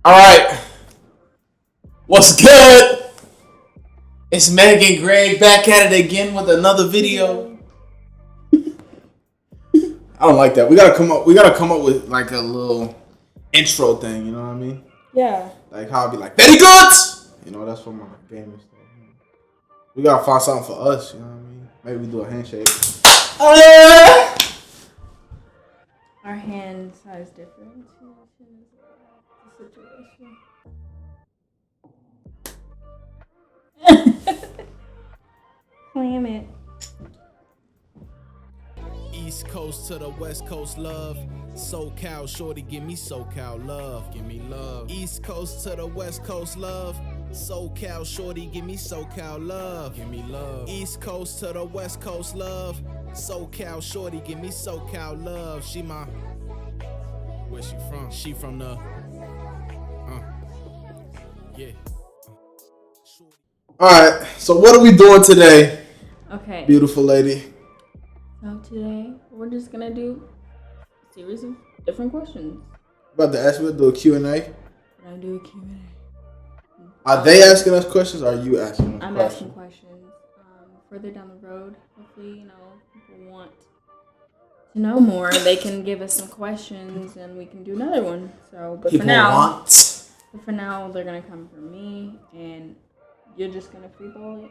All right, what's good? It's Meg and Greg back at it again with another video. I don't like that. We gotta come up with like a little intro thing. You know what I mean? Yeah. Like how I'd be like, very good. You know, that's for my gaming stuff. We gotta find something for us. You know what I mean? Maybe we do a handshake. Our hand size difference. Situation. Clam it. East Coast to the West Coast love. SoCal shorty, give me SoCal love. Give me love. East Coast to the West Coast love. SoCal shorty, give me SoCal love. Give me love. East Coast to the West Coast love. SoCal shorty, give me SoCal love. She my... Where she from? She from the... Yeah. Alright, so what are we doing today? Okay. Beautiful lady. So today, we're just gonna do a series of different questions. About to ask me to do a Q&A? We're gonna do a Q&A. Are they asking us questions or are you asking us I'm questions? asking questions. Further down the road, hopefully, people want to know more. They can give us some questions and we can do another one. So, but People for now... want... But for now, they're gonna come from me, and you're just gonna freeball it.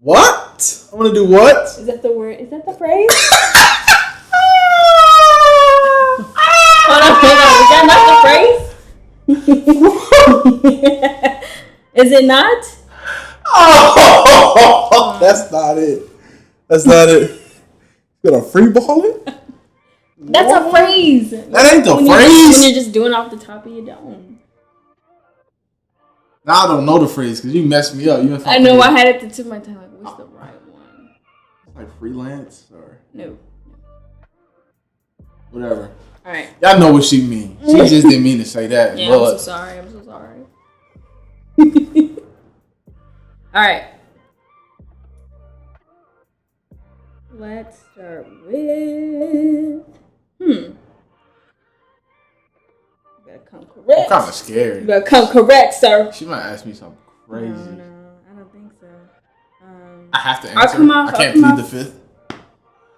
What? I'm gonna do what? Is that the word? Is that the phrase? Hold on. Is that not the phrase? Is it not? Oh, that's not it. That's not it. You gonna freeball it? That's what? A phrase. That ain't the when phrase. When you're just doing off the top of your dome. Now I don't know the phrase because you messed me up. I know. I had it at the tip of my tongue. Like, what's the right one? Like freelance or no. Whatever. All right. Y'all know what she mean. She just didn't mean to say that. Yeah, I'm so sorry. All right. Let's start with You gotta come correct. I'm kind of scared. You gotta come correct, sir. She might ask me something crazy. No, I don't think so. I have to answer. I can't plead the fifth.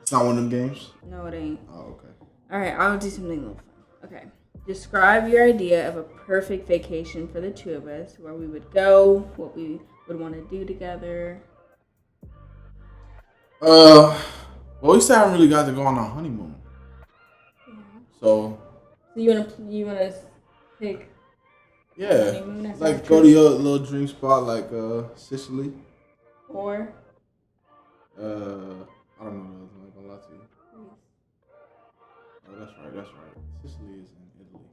It's not one of them games? No, it ain't. Oh, okay. Alright, I'll do something a little fun. Okay. Describe your idea of a perfect vacation for the two of us, where we would go, what we would want to do together. Well, we still haven't really got to go on our honeymoon. Yeah. So you wanna pick? Yeah, honeymoon, like go to your little dream spot, like Sicily. Or I don't know. I'm not gonna lie to you. Oh, that's right. Sicily is in Italy.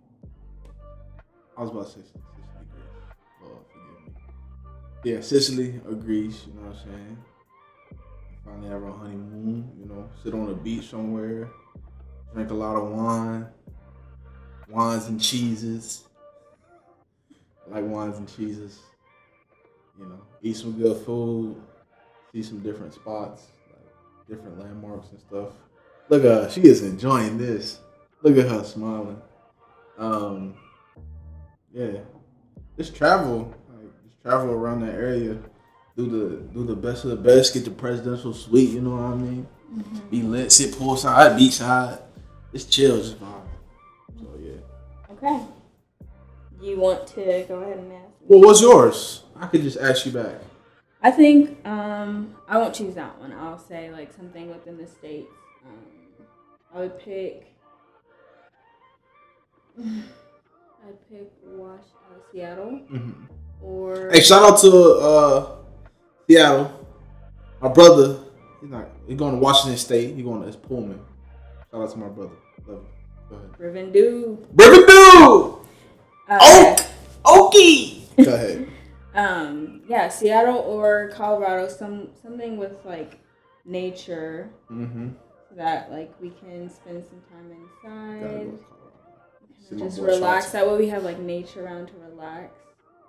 I was about to say Sicily, Greece. Lord, forgive me. Yeah, Sicily or Greece. You know what I'm saying? Finally have a honeymoon. Sit on a beach somewhere, drink a lot of wines and cheeses. I like wines and cheeses. Eat some good food, see some different spots, like different landmarks and stuff. Look at her, she is enjoying this. Look at her smiling. Yeah, just travel around that area. Do the best of the best. Get the presidential suite. You know what I mean? Mm-hmm. Be lit. Sit poolside, beachside. Just chill, just vibe. So yeah. Okay. You want to go ahead and ask me? Well, what's yours? I could just ask you back. I think I won't choose that one. I'll say like something within the States. I would pick. Seattle. Mm-hmm. Or hey, shout out to Seattle. My brother, he's going to Washington State. He's going to Pullman. Shout out to my brother. Love you. Go ahead. Rivendew. Okie. Go ahead. Yeah, Seattle or Colorado. Something with like nature. Mm-hmm. So that like we can spend some time inside. Just relax. That way we have like nature around to relax,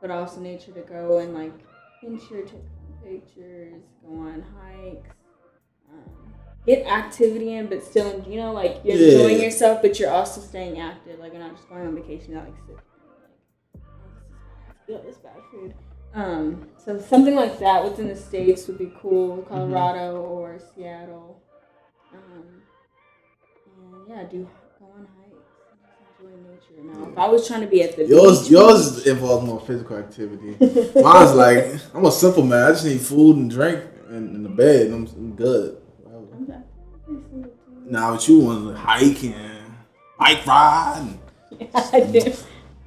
but also nature to go and like venture, take pictures, go on hikes, get activity in, but still, like you're enjoying yourself, but you're also staying active. Like you're not just going on vacation, you're like sitting. Yeah, it's bad food. So something like that within the States would be cool. Colorado or Seattle. And yeah, go on hikes. Enjoy nature. Now, if I was trying to be at the yours involves more physical activity. Mine's like, I'm a simple man. I just need food and drink and the bed, and I'm good. Now, what you want to hike and bike ride and I did.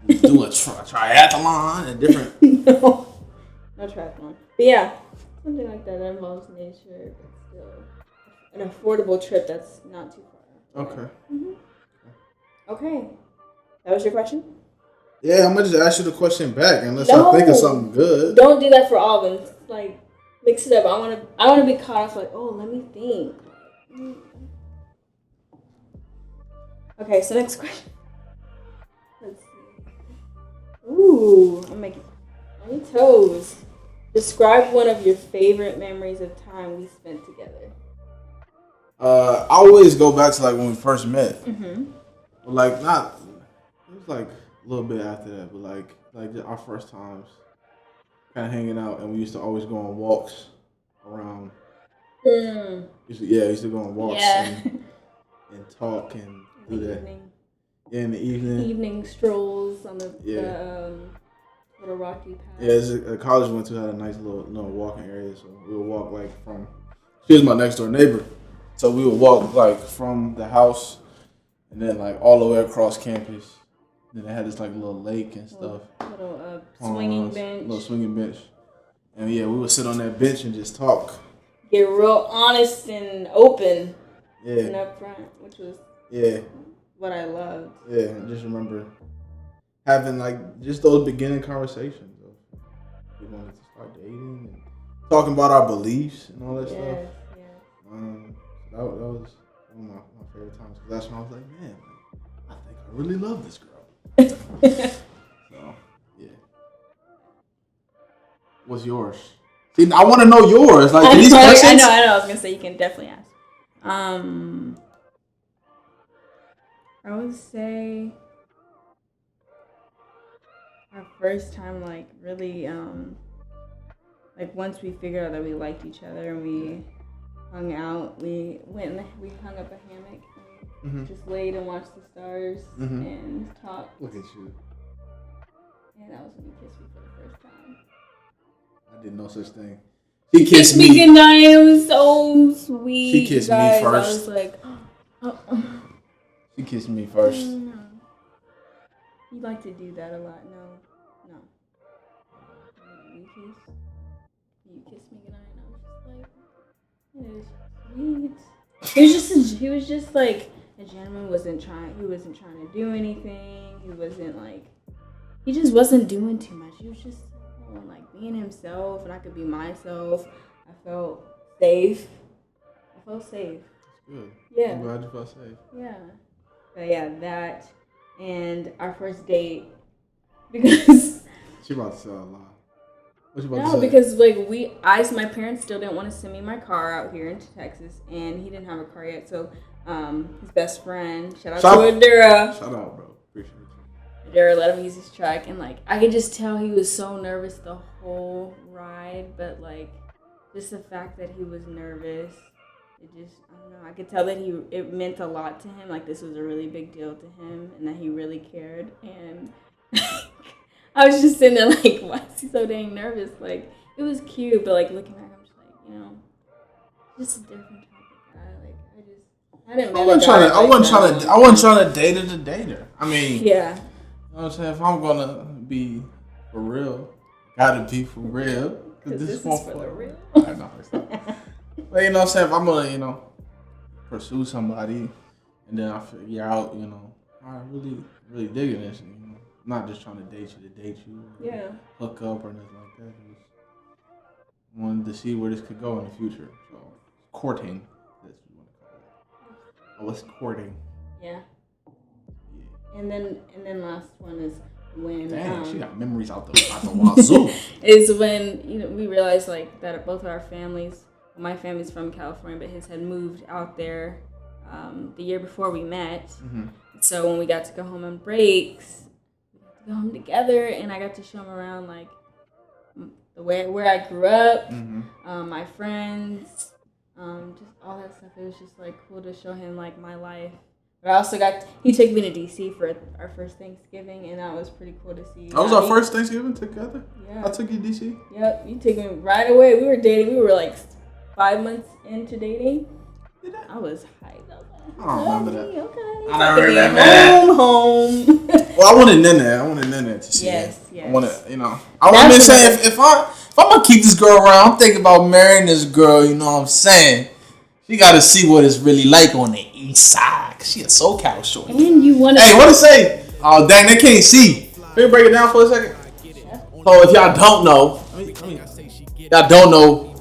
do a triathlon and different. No triathlon. But yeah, something like that involves nature, but still an affordable trip that's not too far. Okay. Okay. That was your question? Yeah, I'm gonna just ask you the question back unless I think of something good. Don't do that for all of them. Like, mix it up. I wanna be caught off like, oh, let me think. Okay, so next question. Let's see. Ooh, I'm making on your toes. Describe one of your favorite memories of time we spent together. I always go back to like when we first met. Like it was like a little bit after that, but like our first times kind of hanging out, and we used to always go on walks around. Used to go on walks and talk and do that. Yeah, in the evening. Evening strolls on the little rocky path. Yeah, the college we went to had a nice little walking area, so we would walk like from. She was my next door neighbor, so we would walk like from the house, and then like all the way across campus. Then they had this like little lake and stuff. Little swinging bench. Little swinging bench, and yeah, we would sit on that bench and just talk. Get real honest and open. Yeah. And up front, which was what I loved. Yeah, I just remember having like just those beginning conversations of we wanted to start dating and talking about our beliefs and all that stuff. Yeah. That was one of my favorite times because that's when I was like, man, I think I really love this girl. So yeah. What's yours? See, I want to know yours. Like these questions. I know. I was gonna say you can definitely ask. I would say our first time, like really, like once we figured out that we liked each other and we hung out, we hung up a hammock and just laid and watched the stars and talked. Look at you. And that was when you kissed me for the first time. I did no such thing. She kissed me. Goodnight. It was so sweet. She kissed me first. I was like, She kissed me first. No. You like to do that a lot. No. You kissed me goodnight, and I was just like, it is sweet. He was just like a gentleman. He wasn't trying to do anything. He just wasn't doing too much. He was just like being himself, and I could be myself. I felt safe. That's good. Yeah. I'm glad you felt safe. Yeah. But yeah, that and our first date because she about to say a lot. What you about to say? No, because like my parents still didn't want to send me my car out here into Texas, and he didn't have a car yet. So his best friend, shout out to Adura. Shout out, bro. Appreciate it. Adura let him use his truck, and like I could just tell he was so nervous the whole ride, but like just the fact that he was nervous. I don't know. I could tell that it meant a lot to him. Like this was a really big deal to him, and that he really cared. And I was just sitting there like, why is he so dang nervous? Like it was cute, but like looking back, I'm just like, just a different topic. I didn't. I wasn't trying to date her to date her. I mean, yeah. You know what I'm saying? If I'm gonna be for real, gotta be for real. Because this is for the real. I know. But you know what I'm saying? If I'm gonna, pursue somebody and then I figure out, I really digging this, I'm not just trying to date you. Yeah. Hook up or anything like that. Just wanted to see where this could go in the future. So courting, that's what you want to call it. I was courting. Yeah. And then last one is when she got memories out the wazoo. Is when we realized like that both of our families. My family's from California, but his had moved out there the year before we met. So when we got to go home on breaks, we got to go home together, and I got to show him around like the way where I grew up, my friends, just all that stuff. It was just like cool to show him like my life. But I also he took me to DC for our first Thanksgiving, and that was pretty cool to see. That was our first Thanksgiving together? Yeah. I took you to DC? Yep, you took me right away. We were dating. We were like 5 months into dating. I was hyped. I don't remember that. Okay. I don't remember that. Home. Well, I wanted Nene to see Yes. I want to, I want to say if I'm going to keep this girl around, I'm thinking about marrying this girl, you know what I'm saying? She got to see what it's really like on the east side. Cause she a SoCal shorty. And you want to... Hey, what to say? Oh, dang, they can't see. Can you break it down for a second? So if y'all don't know,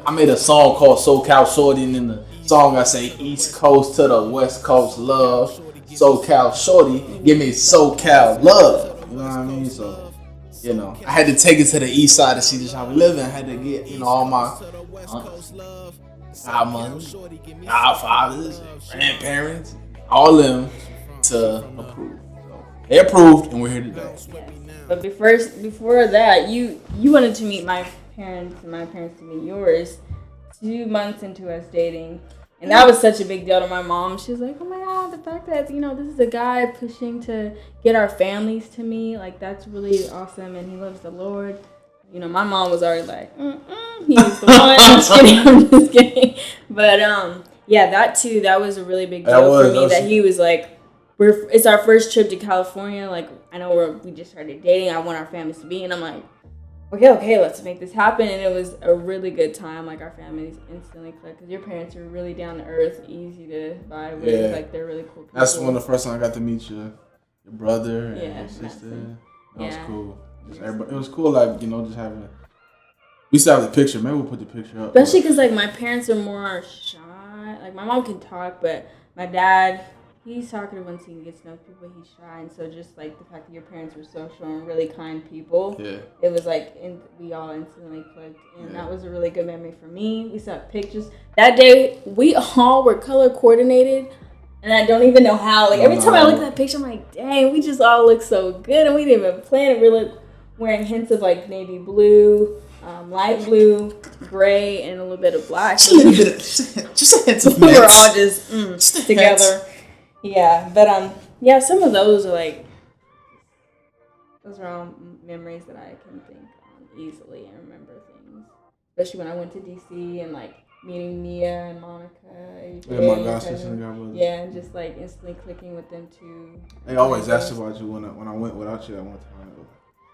I made a song called SoCal Shorty, and in the song I say East Coast to the West Coast love. SoCal Shorty, give me SoCal love. You know what I mean? So, I had to take it to the east side to see just how we live. I had to get, all my godmothers, godfathers, grandparents, all of them to approve. So they approved, and we're here today. Yes. But before that, you wanted to meet my parents and my parents to meet yours 2 months into us dating. And that was such a big deal to my mom. She was like, oh my God, the fact that, this is a guy pushing to get our families to me, like, that's really awesome. And he loves the Lord. My mom was already like, he's the one. I'm just kidding. But, yeah, that was a really big deal for me that he was like, it's our first trip to California. Like, I know we just started dating. I want our families to be. And I'm like, okay, let's make this happen. And it was a really good time. Like, our families instantly clicked because your parents are really down to earth, easy to vibe with. Yeah. Like, they're really cool people. That's one of the first time I got to meet your brother and your sister. That was cool. It was cool, like, just having. We still have the picture. Maybe we'll put the picture up. Especially because, like, my parents are more shy. Like, my mom can talk, but my dad, he's talkative once he gets to know people. He's shy, and so just like the fact that your parents were social and really kind people, it was like we all instantly clicked, and that was a really good memory for me. We saw pictures that day. We all were color coordinated, and I don't even know how. Like every time I look at that picture, I'm like, dang, we just all look so good, and we didn't even plan it. We were wearing hints of like navy blue, light blue, gray, and a little bit of black. Just a hint of we were all just together. Yeah, but some of those are like, those are all memories that I can think easily and remember things. Especially when I went to DC and like meeting Mia and Monica. My god sister and godmother. Yeah, and just like instantly clicking with them too. They always asked about you when I went without you at one time.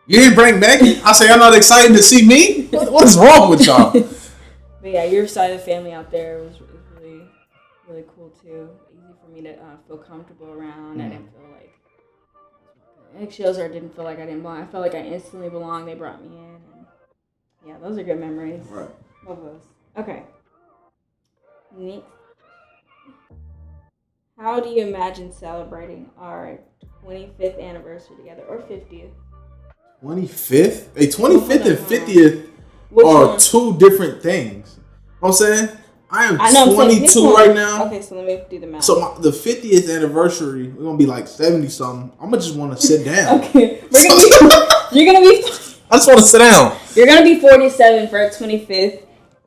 You didn't bring Megan? I say y'all not excited to see me? What is wrong with y'all? But yeah, your side of the family out there was really, really cool too. For me to feel comfortable around. I didn't feel like eggshells, or didn't feel like I didn't belong. I felt like I instantly belonged. They brought me in, and yeah, those are good memories. Right. Love those. Okay. Next. How do you imagine celebrating our 25th anniversary together, or 50th? 25th? Hey, 25th and 50th are two different things. You know what I'm saying? I am 22 right now. Okay, so let me do the math. So the 50th anniversary, we're gonna be like 70 something. I'm gonna just want to sit down. Okay, you're gonna be. I just want to sit down. You're gonna be 47 for our 25th,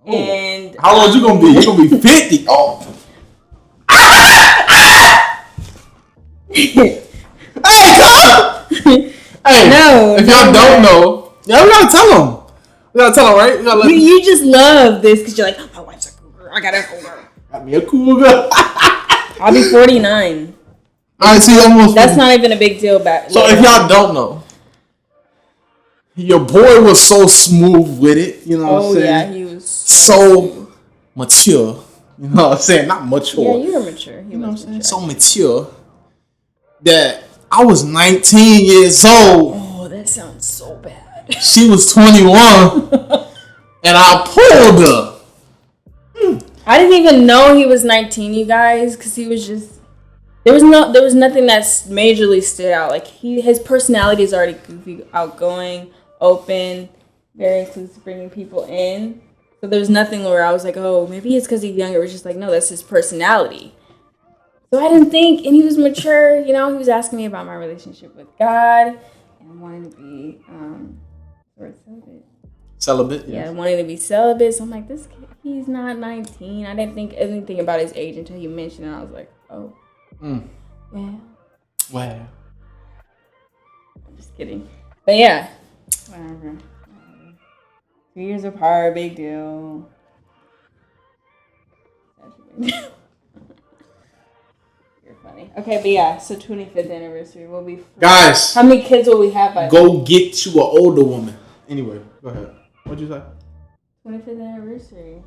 and how old you gonna be? You're gonna be 50. Oh. Hey, come! Hey, no. If y'all don't know, we gotta tell them. We gotta tell them, right? You just love this because you're like, my wife's a cougar. I got a cougar. Got me a cougar. I'll be 49. I see almost. That's not even a big deal back. So if y'all don't know, your boy was so smooth with it. You know what I'm saying? Yeah, he was so mature. You know what I'm saying? Not mature. Yeah, you were mature. You know what I'm saying? So mature that I was 19 years old. Oh, that sounds so bad. She was 21, and I pulled her. I didn't even know he was 19, you guys, because he was just. There was nothing that majorly stood out. Like his personality is already goofy, outgoing, open, very inclusive, bringing people in. So there's nothing where I was like, oh, maybe it's because he's younger. It was just like, no, that's his personality. So I didn't think, and he was mature. You know, he was asking me about my relationship with God, wanting to be celibate. Celibate? Yeah, wanting to be celibate. So I'm like, this kid, he's not 19. I didn't think anything about his age until you mentioned it. I was like, oh. Yeah. Wow. I'm just kidding. But yeah. Whatever. 2 years apart, big deal. You're funny. Okay, but yeah, so 25th anniversary will be free. Guys, how many kids will we have by go then? Get you an older woman. Anyway, go ahead. What'd you say? 25th anniversary.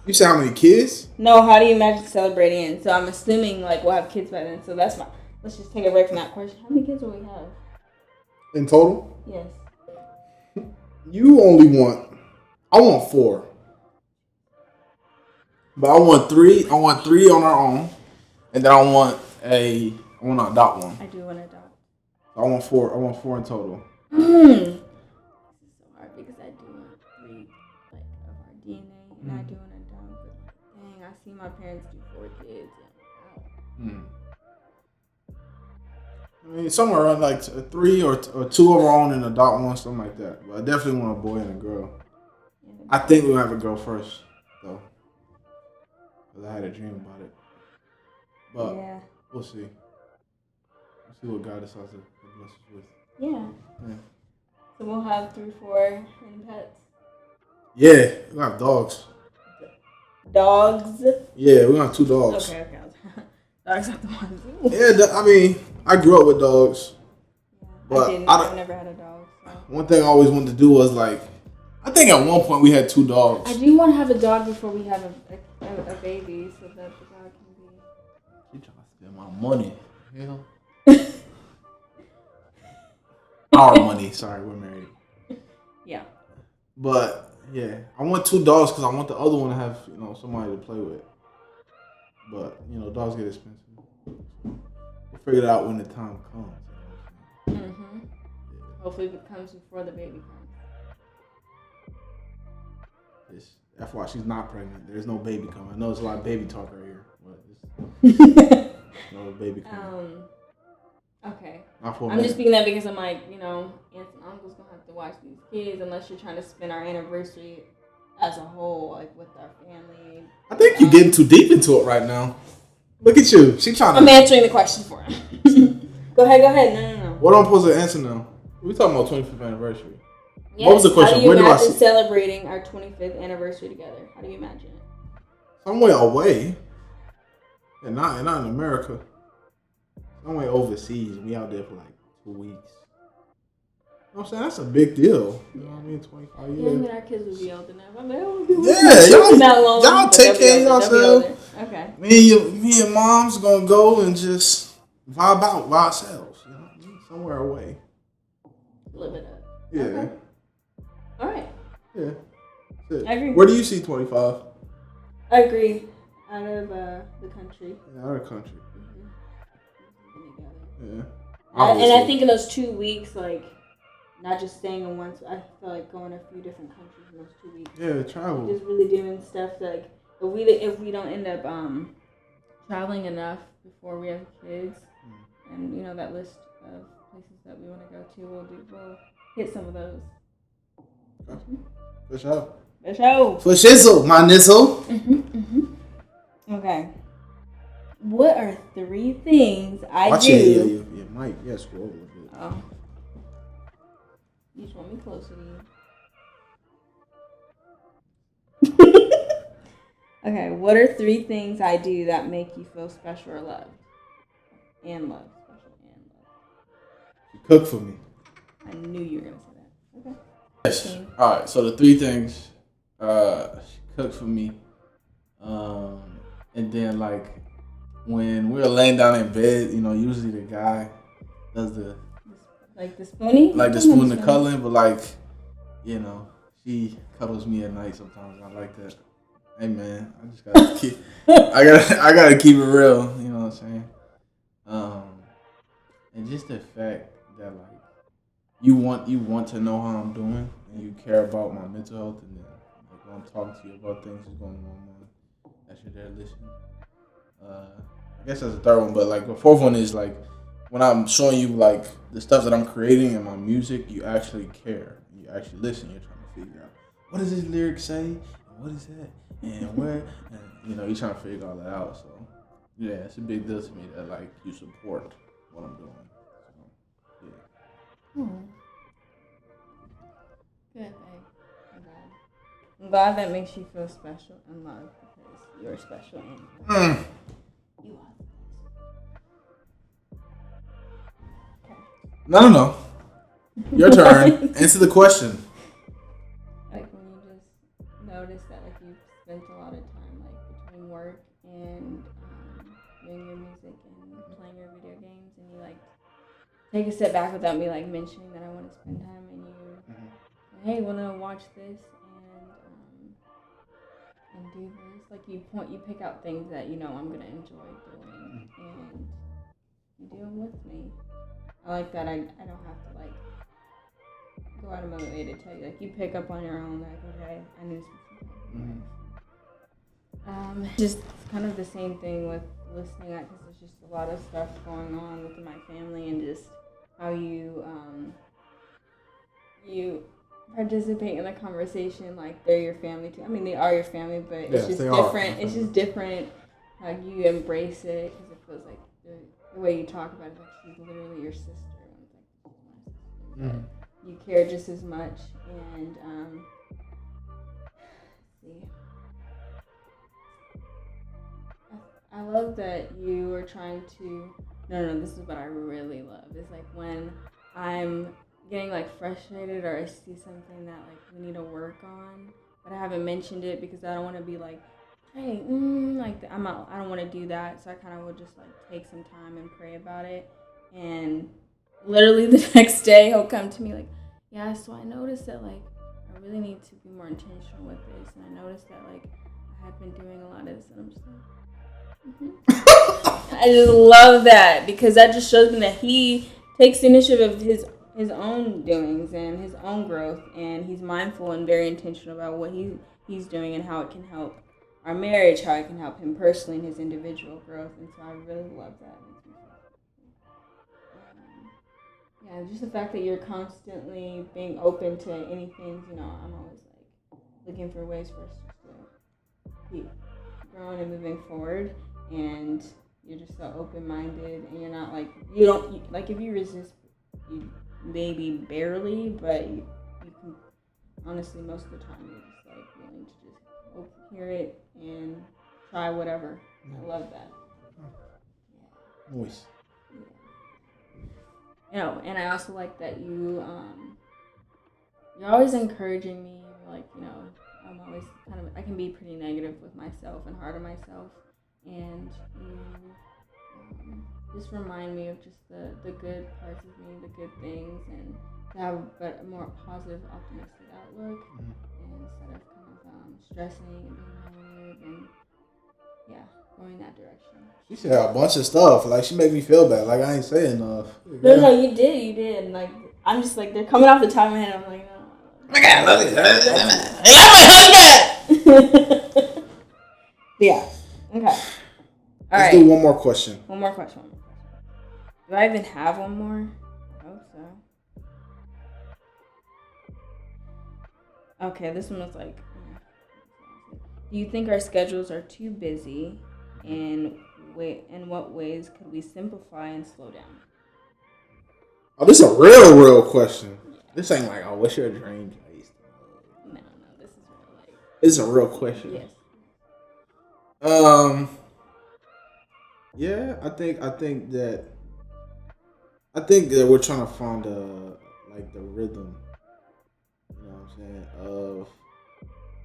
You said how many kids? No, how do you imagine celebrating it? So I'm assuming like we'll have kids by then. So that's fine. Let's just take a break from that question. How many kids will we have? In total? Yes. You only want. I want 4. But I want 3. I want 3 on our own, and then I want to adopt one. I do want to adopt. I want 4. I want 4 in total. This is so hard because I do want 3 like of our DNA, and I do want to adopt. But dang, I see my parents do 4 kids. I mean, somewhere around like 3 or 2 of our own and adopt one, something like that. But I definitely want a boy and a girl. I think we'll have a girl first, though. Because I had a dream about it. But we'll see. We'll see what God decides to bless us with. Yeah. So we'll have 3, 4 and pets. Yeah, we'll have dogs. Dogs? Yeah, we'll have 2 dogs. Okay. Dogs are the ones. Yeah, I mean, I grew up with dogs. Yeah, but I've never had a dog. So. One thing I always wanted to do was like, I think at one point we had 2 dogs. I do want to have a dog before we have a baby so that the dog can be. You trying to spend my money. Hell. Our money. Sorry, we're married. Yeah. But, yeah, I want 2 dogs because I want the other one to have, somebody to play with. But, dogs get expensive. We'll figure it out when the time comes. Mm-hmm. Yeah. Hopefully it comes before the baby comes. That's why she's not pregnant. There's no baby coming. I know there's a lot of baby talk right here. But no baby coming. Okay. I'm just speaking that because I'm like, aunts and uncles going to have to watch these kids unless you're trying to spend our anniversary as a whole, like with our family. I think you're getting too deep into it right now. Look at you. She's trying to. I'm answering the question for him. Go ahead. No. What am I supposed to answer now? We're talking about 25th anniversary. Yes. What was the question? How do you imagine celebrating our 25th anniversary together? How do you imagine it? Somewhere away. And not in America. Somewhere overseas. We out there for like 2 weeks. You know what I'm saying? That's a big deal. You know what I mean? 25 years. Yeah, I mean, our kids will be old enough. I'm like, y'all take care of yourselves. Okay. Me and mom's gonna go and just vibe out by ourselves. You know what I mean? Somewhere away. Live it up. Yeah. Okay. All right. Yeah. I agree. Where do you see 25? I agree. Out of the country. Yeah, out of the country. Mm-hmm. Yeah. And I think in those 2 weeks, like, not just staying in one. I feel like going to a few different countries in those 2 weeks. Yeah, travel. Just really doing stuff like if we don't end up traveling enough before we have kids, and that list of places that we want to go to, we'll hit some of those. Okay. For sure. For shizzle, my nizzle. Okay. What are 3 things I do? Yeah, Mike. Yeah, scroll a little bit. Oh. You just want me closer to you. Okay, what are 3 things I do that make you feel special or loved? And loved. Special and loved. You cook for me. I knew you were going to say that. Okay. Yes. All right, so the 3 things. She cooked for me. And then, like, when we're laying down in bed, usually the guy does the... Like the spooning? Like the spoon, the cuddling, but like, she cuddles me at night sometimes. I like that. Hey man, I just gotta keep. I gotta keep it real. You know what I'm saying? And just the fact that like you want to know how I'm doing, and you care about my mental health, and then like when I'm talking to you about things that's going on in my mind, that you're there listening. I guess that's the 3rd one, but like the 4th one is like when I'm showing you like the stuff that I'm creating in my music, you actually care. You actually listen. You're trying to figure out what does this lyric say, what is that, and where, and you're trying to figure all that out. So yeah, it's a big deal to me that like you support what I'm doing. So, yeah. Good. I'm glad that makes you feel special and loved because you're special and you are. No. Your turn. Answer the question. Like when you just notice that like you've spent a lot of time like between work and doing your music and playing your video games, and you like take a step back without me like mentioning that I want to spend time, and you hey, wanna watch this and do this. Like you pick out things that I'm gonna enjoy doing, and you do them with me. I like that. I don't have to like go out of my way to tell you. Like you pick up on your own. Like okay, I need to. Just kind of the same thing with listening at because there's just a lot of stuff going on with my family and just how you participate in the conversation like they're your family too. I mean they are your family, but it's just different. It's just different how you embrace it because it feels like the way you talk about it, like she's literally your sister. And it's like, you care just as much, and I love that you are trying to. No, this is what I really love. Is like when I'm getting like frustrated or I see something that like we need to work on, but I haven't mentioned it because I don't want to be like, hey, like I don't want to do that. So I kind of will just like take some time and pray about it, and literally the next day he'll come to me like, yeah, so I noticed that like I really need to be more intentional with this, and I noticed that like I have been doing a lot of this, and I'm just like. I just love that because that just shows me that he takes the initiative of his own doings and his own growth, and he's mindful and very intentional about what he's doing and how it can help our marriage, how it can help him personally in his individual growth, and so I really love that. Yeah, just the fact that you're constantly being open to anything, I'm always like looking for ways for us to keep growing and moving forward. And you're just so open-minded, and you're not like like if you resist, you maybe barely, but you can honestly most of the time you're just like willing to just hear it and try whatever. I love that. Nice. Yeah. And I also like that you're always encouraging me. Like I'm always I can be pretty negative with myself and hard on myself. And you just remind me of just the good parts of me, the good things, and to have a more positive, optimistic outlook, and instead of kind of stressing and being negative and going that direction. She said a bunch of stuff. Like she made me feel bad. Like I ain't saying enough. No, you did. And like I'm just like they're coming off the top of my head. I'm like, no. My God, I love it. Yeah. Okay. Let's do one more question. One more question. Do I even have one more? I hope so. Okay, this one was like, do you think our schedules are too busy? And in what ways could we simplify and slow down? Oh, this is a real question. Yeah. This ain't like, oh, what's your dream place? No, this is real. Like, this is a real question. Yes. Yeah, I think that we're trying to find the rhythm, you know what I'm saying, of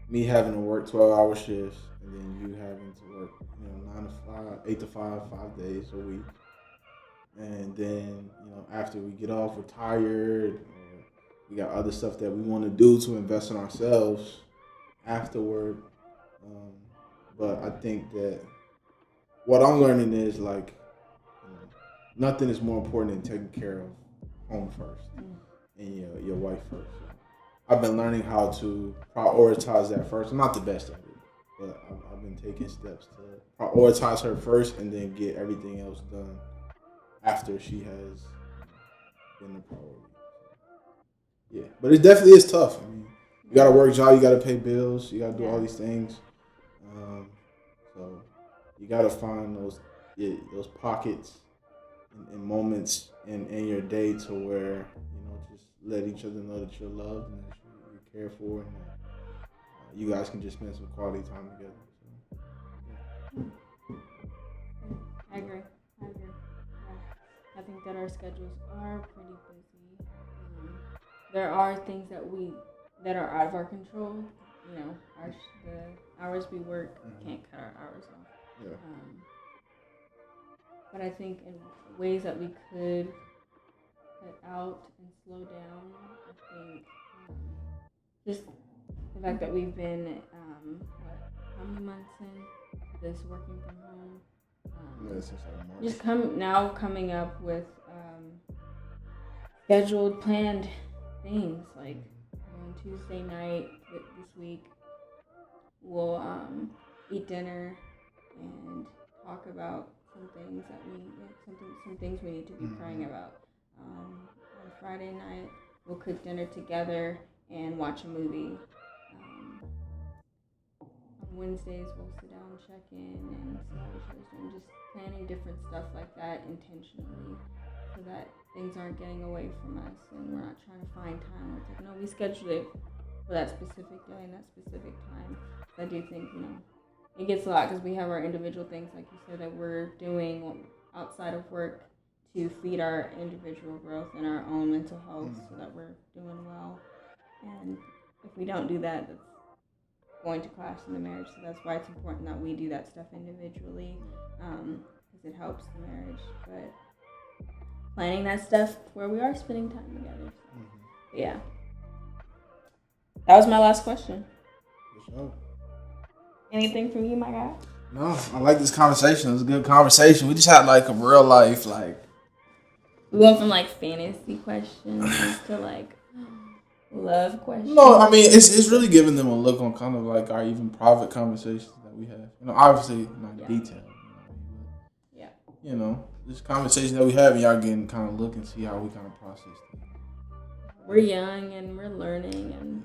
me having to work 12-hour shifts and then you having to work, 9 to 5, 8 to 5, 5 days a week. And then, after we get off, we're tired, or we got other stuff that we want to do to invest in ourselves afterward. But I think that what I'm learning is like nothing is more important than taking care of home first and your wife first. So I've been learning how to prioritize that first. I'm not the best at it, but I've been taking steps to prioritize her first and then get everything else done after she has been the priority. Yeah, but it definitely is tough. I mean, you got to work job, you got to pay bills, you got to do all these things. So you got to find those pockets and moments in your day to where just let each other know that you're loved and that you're cared for, and that you guys can just spend some quality time together. So, I agree. Yeah. I think that our schedules are pretty busy. There are things that are out of our control. The hours we work can't cut our hours off. Yeah. But I think in ways that we could cut out and slow down, I think just the fact that we've been, how many months in this working from home? Just coming up with scheduled, planned things like on Tuesday night this week we'll eat dinner and talk about some things we need to be praying about. On Friday night we'll cook dinner together and watch a movie. On Wednesdays we'll sit down and check in and see how each other's doing, just planning different stuff like that intentionally so that things aren't getting away from us and we're not trying to find time. It's like, no, we scheduled it for that specific day and that specific time. So I do think, it gets a lot because we have our individual things, like you said, that we're doing outside of work to feed our individual growth and our own mental health so that we're doing well. And if we don't do that, that's going to clash in the marriage. So that's why it's important that we do that stuff individually, because it helps the marriage. But planning that stuff where we are spending time together. So. Yeah. That was my last question. For sure. Anything from you, my guy? No, I like this conversation. It was a good conversation. We just had like a real life, like. We went from like fantasy questions to like love questions. No, I mean it's really giving them a look on kind of like our even private conversations that we have. Obviously not detailed. Yeah. This conversation that we have, and y'all getting kind of look and see how we kind of process things. We're young and we're learning and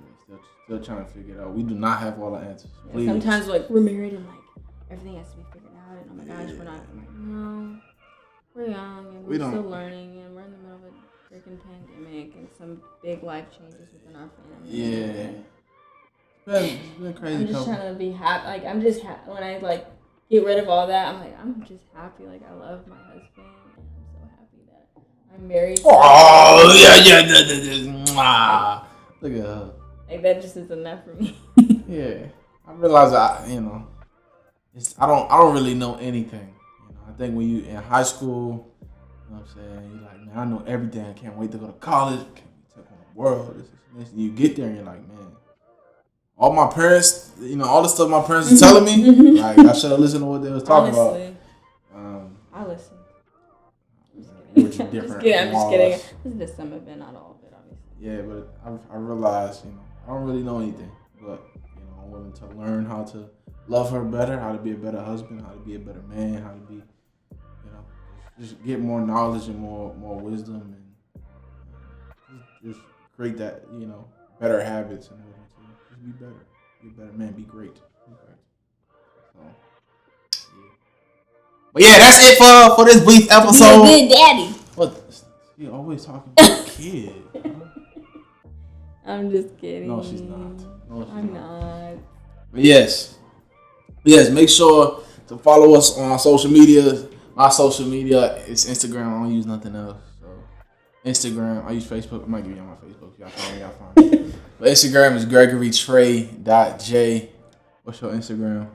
still trying to figure it out. We do not have all the answers. Yeah, sometimes like we're married and like everything has to be figured out and oh my gosh, we're not. I'm like, no, we're young and we're still learning and we're in the middle of a freaking pandemic and some big life changes within our family. Yeah. It's been crazy. I'm just trying to be happy. Like I'm just when I like get rid of all that, I'm like I'm just happy. Like I love my husband and I'm so happy that I'm married. Oh yeah. Look at her. Like that just is enough for me. Yeah, I realize I don't really know anything. I think when you in high school, what I'm saying, you're like, man, I know everything. I can't wait to go to college. I can't wait to take on the world. This. And you get there and you're like, man, all my parents, all the stuff my parents are telling me, like I should have listened to what they was talking about. I listened. I'm just kidding. I'm just kidding. Listen to some of it, not all of it, obviously. Yeah, but I realized, I don't really know anything, but I'm willing to learn how to love her better, how to be a better husband, how to be a better man, how to be, just get more knowledge and more wisdom, and just create that, better habits in order to just be better, be a better man, be great. So, yeah. But yeah, that's it for this brief episode. Be a good daddy. What? You always talking about a kid. I'm just kidding. No, she's not. I'm not. But yes, make sure to follow us on our social media. My social media is Instagram. I don't use nothing else. So Instagram, I use Facebook. I might give you my Facebook. Y'all find me. But Instagram is GregoryTrey.J. What's your Instagram?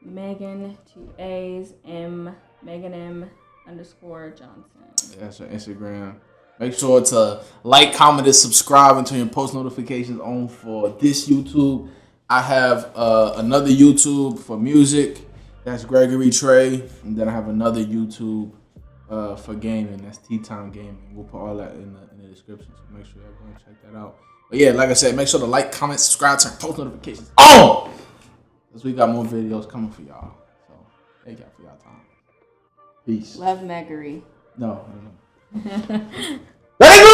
Megan, 2 A's, Megan M _Johnson. That's your Instagram. Make sure to like, comment, and subscribe and turn your post notifications on for this YouTube. I have another YouTube for music. That's Gregory Trey. And then I have another YouTube for gaming. That's Tea Time Gaming. We'll put all that in the description. So make sure y'all go and check that out. But yeah, like I said, make sure to like, comment, subscribe, turn post notifications on. Because we got more videos coming for y'all. So thank y'all for y'all time. Peace. Love Meggery. No. Let it